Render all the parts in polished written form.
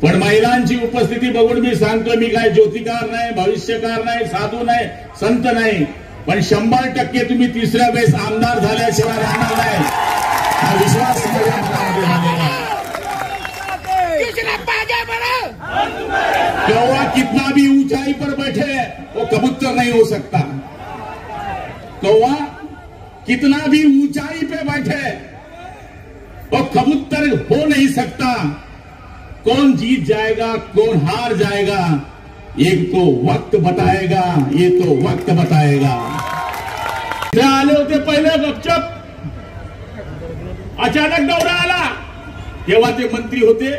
पण महिलांची उपस्थिती बघून मी सांगतो, मी काय ज्योतिकार नाही, भविष्यकार नाही, साधू नाही, संत नाही, पण 100% तुम्ही तिसऱ्या वेळेस आमदार झाल्याशिवाय राहणार नाही हा विश्वास माझ्या मनामध्ये झालेला आहे। कौवा कितना भी ऊंचाई पर बैठे वो कबूतर नहीं हो सकता। कौवा कितना भी ऊंचाई पे बैठे वो कबूतर हो नहीं सकता। कौन जीत जाएगा कौन हार जाएगा एक तो वक्त बताएगा, ये तो वक्त बताएगा। ते आले होते पहिले गपचप, अचानक दौरा आला, तेव्हा ते मंत्री होते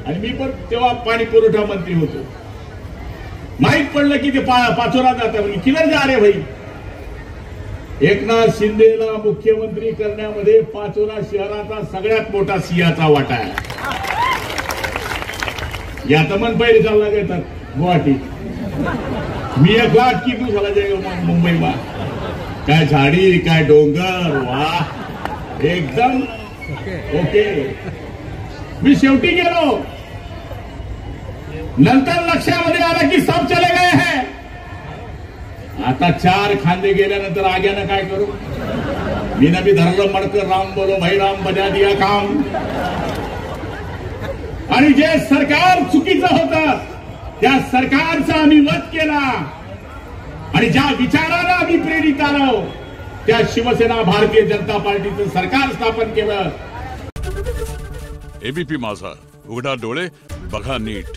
आणि मी पण तेव्हा पाणी पुरवठा मंत्री होतो। माहित पडलं की ते पाचोरा जाता, म्हणजे किधर जा रे भाई। एकनाथ शिंदेला मुख्यमंत्री करण्यामध्ये पाचोरा शहराचा सगळ्यात मोठा सिंहाचा वाटा आहे। या तर मन पहिले चालला घेतात गुवाहाटी, मी एक लाख की तू झाला जाएगा मुंबई में, काय झाडी काय डोंगर, वाह एकदम ओके। मी शेवटी गेलो, नंतर लक्षामध्ये आलं की सब चले गए हैं। आता 4 खांदे गेल्यानंतर आग्यानं काय करू। मी ना भी धरलं मडकर, राम बोलो भाई राम, बजा दिया काम। आणि जे सरकार चुकीचं होतं त्या सरकारचा आम्ही वध केला आणि ज्या विचाराला आम्ही प्रेरित आलो त्या शिवसेना भारतीय जनता पार्टीचं सरकार स्थापन केलं। एबीपी माझा, उघडा डोळे बघा नीट।